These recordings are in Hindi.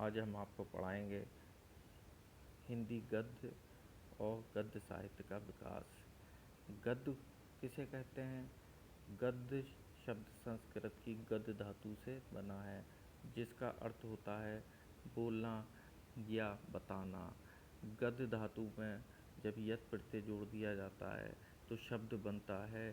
आज हम आपको पढ़ाएंगे हिंदी गद्य और गद्य साहित्य का विकास। गद्य किसे कहते हैं? गद्य शब्द संस्कृत की गद्य धातु से बना है, जिसका अर्थ होता है बोलना या बताना। गद्य धातु में जब यत् प्रत्यय जोड़ दिया जाता है तो शब्द बनता है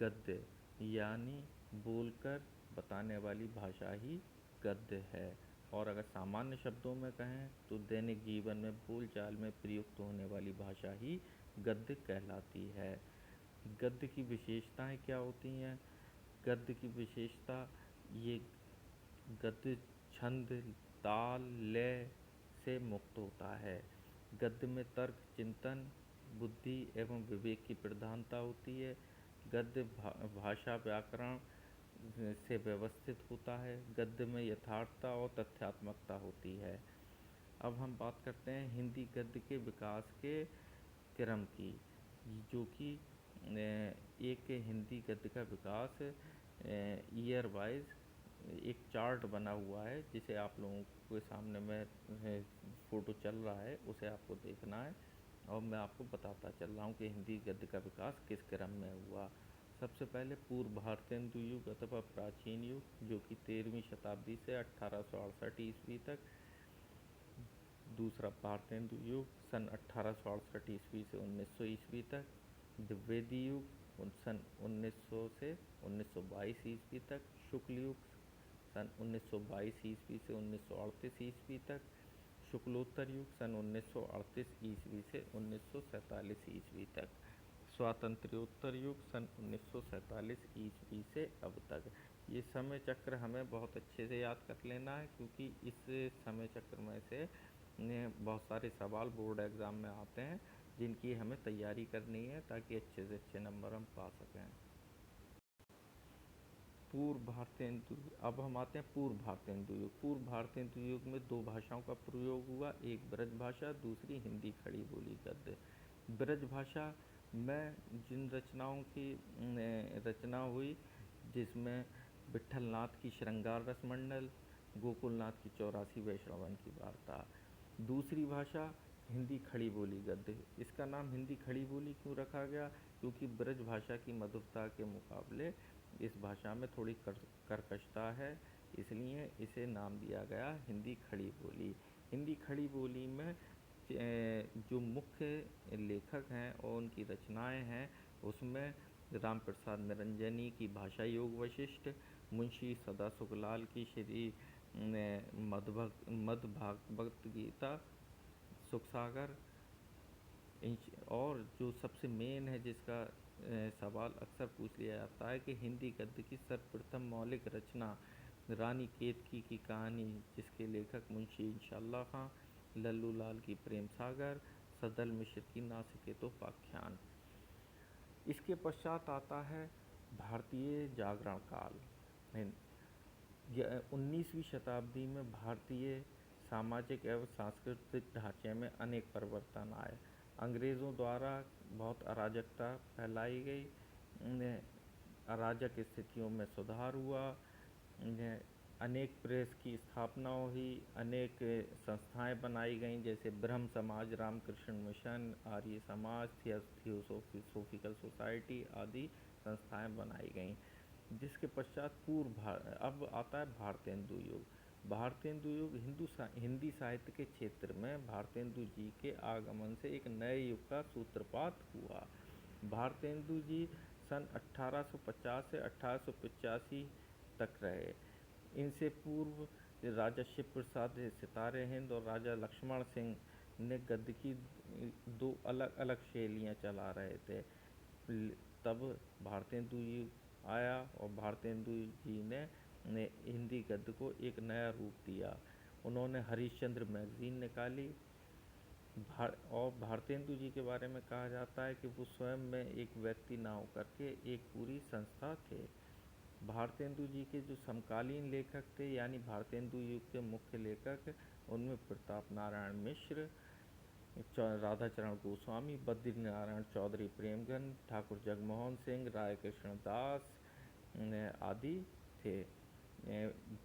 गद्य, यानी बोलकर बताने वाली भाषा ही गद्य है। और अगर सामान्य शब्दों में कहें तो दैनिक जीवन में बोलचाल में प्रयुक्त होने वाली भाषा ही गद्य कहलाती है। गद्य की विशेषताएं क्या होती हैं? गद्य की विशेषता ये गद्य छंद, ताल, लय से मुक्त होता है। गद्य में तर्क, चिंतन, बुद्धि एवं विवेक की प्रधानता होती है। गद्य भाषा व्याकरण से व्यवस्थित होता है। गद्य में यथार्थता और तथ्यात्मकता होती है। अब हम बात करते हैं हिंदी गद्य के विकास के क्रम की, जो कि एक हिंदी गद्य का विकास ईयर वाइज एक चार्ट बना हुआ है, जिसे आप लोगों के सामने में फ़ोटो चल रहा है, उसे आपको देखना है और मैं आपको बताता चल रहा हूँ कि हिंदी गद्य का विकास किस क्रम में हुआ। सबसे पहले पूर्व भारतेंदु युग अथवा प्राचीन युग, जो कि 13वीं शताब्दी से 1868 ईस्वी तक। दूसरा भारतेंदु युग सन 1868 ईस्वी से 1900 ईस्वी तक। द्विवेदी युग सन 1900 से 1922 ईस्वी तक। शुक्ल युग सन 1922 ईस्वी से 1938 ईस्वी तक। शुक्लोत्तर युग सन 1938 ईस्वी से 1947 ईस्वी तक। स्वातंत्र्योत्तर युग सन 1947 ईस्वी से अब तक। ये समय चक्र हमें बहुत अच्छे से याद कर लेना है, क्योंकि इस समय चक्र में से बहुत सारे सवाल बोर्ड एग्ज़ाम में आते हैं, जिनकी हमें तैयारी करनी है ताकि अच्छे से अच्छे नंबर हम पा सकें। पूर्व भारतेंदु, अब हम आते हैं पूर्व भारतेंदु युग। पूर्व भारतेंदु युग में दो भाषाओं का प्रयोग हुआ, एक ब्रज भाषा, दूसरी हिंदी खड़ी बोली गद्य। ब्रज भाषा में जिन रचनाओं की रचना हुई, जिसमें विट्ठलनाथ की श्रृंगार रसमंडल, गोकुलनाथ की 84 वैष्णवन की वार्ता। दूसरी भाषा हिंदी खड़ी बोली गद्य। इसका नाम हिंदी खड़ी बोली क्यों रखा गया? क्योंकि ब्रज भाषा की मधुरता के मुकाबले इस भाषा में थोड़ी कर्कशता है, इसलिए इसे नाम दिया गया हिंदी खड़ी बोली। हिंदी खड़ी बोली में जो मुख्य लेखक हैं और उनकी रचनाएं हैं, उसमें राम प्रसाद निरंजनी की भाषा योग वशिष्ठ, मुंशी सदा सुखलाल की श्री मद्भागवत गीता सुखसागर, और जो सबसे मेन है, जिसका सवाल अक्सर पूछ लिया जाता है कि हिंदी गद्य की सर्वप्रथम मौलिक रचना रानी केतकी की कहानी, जिसके लेखक मुंशी इंशाअल्लाह खां, लल्लू लाल की प्रेम सागर, सदल मिश्र की नासिकेतोपाख्यान। इसके पश्चात आता है भारतीय जागरण काल। 19वीं शताब्दी में भारतीय सामाजिक एवं सांस्कृतिक ढांचे में अनेक परिवर्तन आए। अंग्रेज़ों द्वारा बहुत अराजकता फैलाई गई, अराजक स्थितियों में सुधार हुआ, अनेक प्रेस की स्थापना हुई, अनेक संस्थाएं बनाई गईं, जैसे ब्रह्म समाज, Ramakrishna mission, Arya Samaj, theosophical society आदि संस्थाएं बनाई गईं। जिसके पश्चात अब आता है भारतेंदु युग। भारतेंदु युग हिंदी साहित्य के क्षेत्र में भारतेंदु जी के आगमन से एक नए युग का सूत्रपात हुआ। भारतेंदु जी सन 1850 से 1885 तक रहे। इनसे पूर्व राजा शिव प्रसाद सितारे हिंद और राजा लक्ष्मण सिंह ने गद्य की दो अलग अलग शैलियाँ चला रहे थे। तब भारतेंदु जी आया और भारतेंदु जी ने हिंदी गद्य को एक नया रूप दिया। उन्होंने हरिश्चंद्र मैगज़ीन निकाली। और भारतेंदु जी के बारे में कहा जाता है कि वो स्वयं में एक व्यक्ति ना होकर के एक पूरी संस्था थे। भारतेंदु जी के जो समकालीन लेखक थे, यानी भारतेंदु युग के मुख्य लेखक, उनमें प्रताप नारायण मिश्र, राधाचरण गोस्वामी, बद्रीनारायण चौधरी प्रेमगन, ठाकुर जगमोहन सिंह, राय कृष्ण दास आदि थे।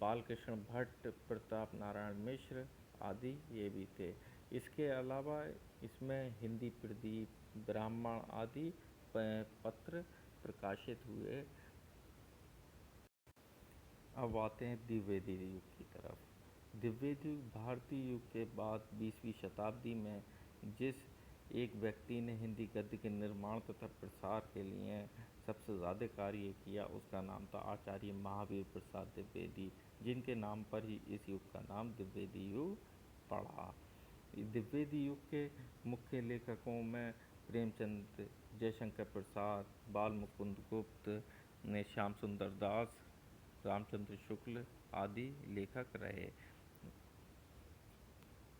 बालकृष्ण भट्ट, प्रताप नारायण मिश्र आदि ये भी थे। इसके अलावा इसमें हिंदी प्रदीप, ब्राह्मण आदि पत्र प्रकाशित हुए। अब आते हैं द्विवेदी युग की तरफ। द्विवेदी युग भारतीय युग के बाद 20वीं शताब्दी में जिस एक व्यक्ति ने हिंदी गद्य के निर्माण तथा प्रसार के लिए सबसे ज़्यादा कार्य किया, उसका नाम था आचार्य महावीर प्रसाद द्विवेदी, जिनके नाम पर ही इस युग का नाम द्विवेदी युग पड़ा। द्विवेदी युग के मुख्य लेखकों में प्रेमचंद, जयशंकर प्रसाद, बाल मुकुंद गुप्त, श्याम सुंदर दास, रामचंद्र शुक्ल आदि लेखक रहे।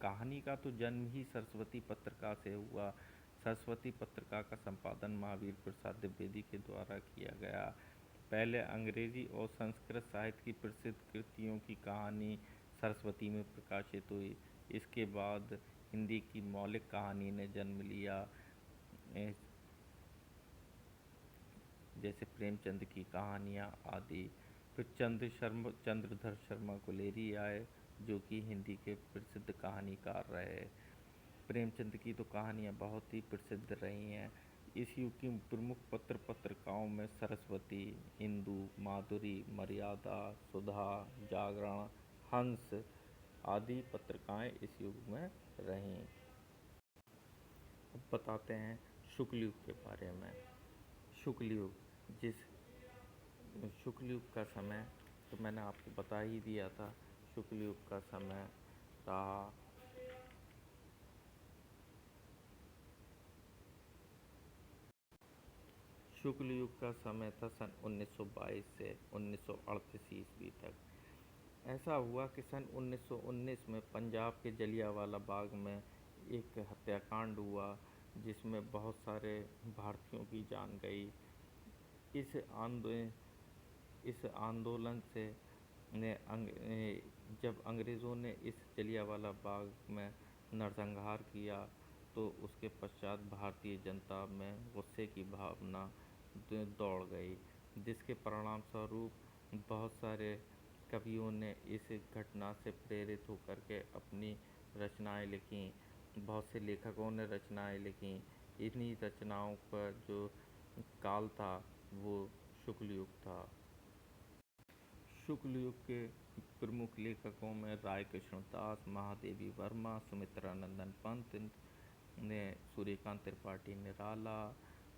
कहानी का तो जन्म ही सरस्वती पत्रिका से हुआ। सरस्वती पत्रिका का संपादन महावीर प्रसाद द्विवेदी के द्वारा किया गया। पहले अंग्रेजी और संस्कृत साहित्य की प्रसिद्ध कृतियों की कहानी सरस्वती में प्रकाशित हुई। इसके बाद हिंदी की मौलिक कहानी ने जन्म लिया, जैसे प्रेमचंद की कहानियाँ आदि। फिर चंद्रधर शर्मा गुलेरी आए, जो कि हिंदी के प्रसिद्ध कहानीकार रहे। प्रेमचंद की तो कहानियाँ बहुत ही प्रसिद्ध रही हैं। इस युग की प्रमुख पत्रिकाओं में सरस्वती, इंदु, माधुरी, मर्यादा, सुधा, जागरण, हंस आदि पत्रिकाएं इस युग में रहीं। अब बताते हैं शुक्ल युग के बारे में। शुक्ल युग, शुक्ल युग का समय तो मैंने आपको बता ही दिया था। शुक्ल युग का समय रहा शुक्ल युग का समय था सन 1922 से 1938 ईस्वी तक। ऐसा हुआ कि सन 1919 में पंजाब के जलियांवाला बाग में एक हत्याकांड हुआ, जिसमें बहुत सारे भारतीयों की जान गई। इस आंदोलन से जब अंग्रेज़ों ने इस जलियांवाला बाग में नरसंहार किया, तो उसके पश्चात भारतीय जनता में गुस्से की भावना दौड़ गई, जिसके परिणाम स्वरूप बहुत सारे कवियों ने इस घटना से प्रेरित होकर के अपनी रचनाएं लिखीं। बहुत से लेखकों ने रचनाएं लिखीं। इन्हीं रचनाओं का जो काल था वो शुक्ल युग था। शुक्ल युग के प्रमुख लेखकों में राय कृष्णदास, महादेवी वर्मा, सुमित्रानंदन पंत ने, सूर्यकांत त्रिपाठी निराला,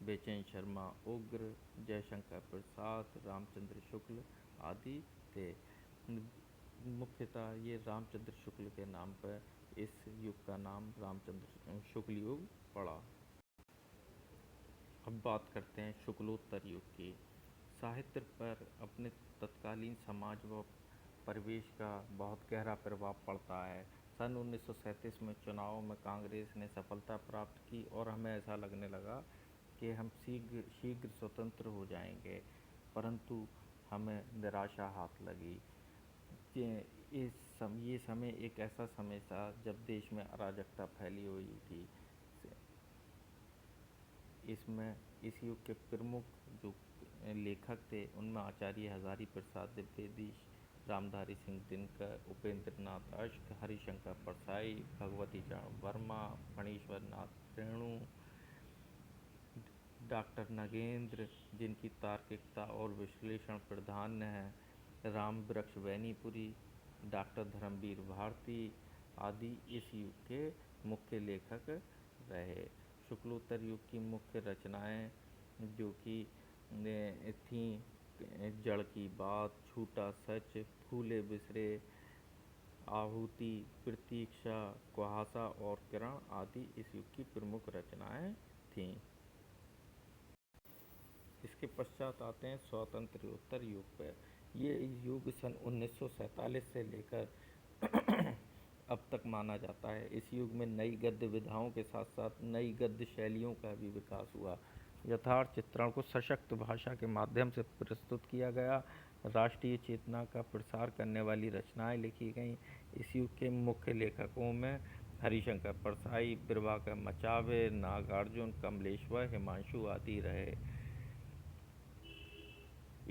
बेचैन शर्मा उग्र, जयशंकर प्रसाद, रामचंद्र शुक्ल आदि थे। मुख्यतः ये रामचंद्र शुक्ल के नाम पर इस युग का नाम रामचंद्र शुक्ल युग पड़ा। अब बात करते हैं शुक्लोत्तर युग की। साहित्य पर अपने तत्कालीन समाज व परिवेश का बहुत गहरा प्रभाव पड़ता है। सन 1937 में चुनावों में कांग्रेस ने सफलता प्राप्त की और हमें ऐसा लगने लगा कि हम शीघ्र स्वतंत्र हो जाएंगे, परंतु हमें निराशा हाथ लगी। ये समय एक ऐसा समय था जब देश में अराजकता फैली हुई थी। इसमें इस युग के प्रमुख जो लेखक थे उनमें आचार्य हजारी प्रसाद द्विवेदी, रामधारी सिंह दिनकर, उपेंद्र नाथ अश्क, हरिशंकर परसाई, भगवती चरण वर्मा, फणीश्वर नाथ रेणु, डॉक्टर नगेंद्र, जिनकी तार्किकता और विश्लेषण प्रधान है, राम वृक्ष वैनीपुरी, डॉक्टर धर्मवीर भारती आदि इस युग के मुख्य लेखक रहे। शुक्लोत्तर युग की मुख्य रचनाएं जो कि थीं, जड़ की बात, झूठा सच, फूले बिसरे, आहुति, प्रतीक्षा, कुहासा और किरण आदि इस युग की प्रमुख रचनाएं थीं। इसके पश्चात आते हैं स्वातंत्र्योत्तर युग पर। ये युग सन 1947 से लेकर अब तक माना जाता है। इस युग में नई गद्य विधाओं के साथ साथ नई गद्य शैलियों का भी विकास हुआ। यथार्थ चित्रण को सशक्त भाषा के माध्यम से प्रस्तुत किया गया। राष्ट्रीय चेतना का प्रसार करने वाली रचनाएं लिखी गईं। इस युग के मुख्य लेखकों में हरिशंकर परसाई, प्रभाकर मचावे, नागार्जुन, कमलेश्वर, हिमांशु आदि रहे।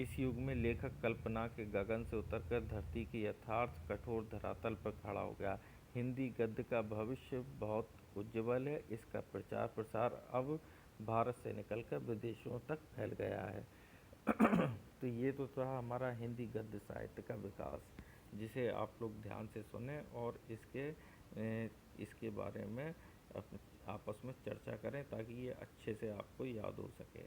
इस युग में लेखक कल्पना के गगन से उतरकर धरती के यथार्थ कठोर धरातल पर खड़ा हो गया। हिंदी गद्य का भविष्य बहुत उज्ज्वल है। इसका प्रचार प्रसार अब भारत से निकलकर विदेशों तक फैल गया है। तो ये तो था हमारा हिंदी गद्य साहित्य का विकास, जिसे आप लोग ध्यान से सुने और इसके बारे में आपस में चर्चा करें ताकि ये अच्छे से आपको याद हो सके।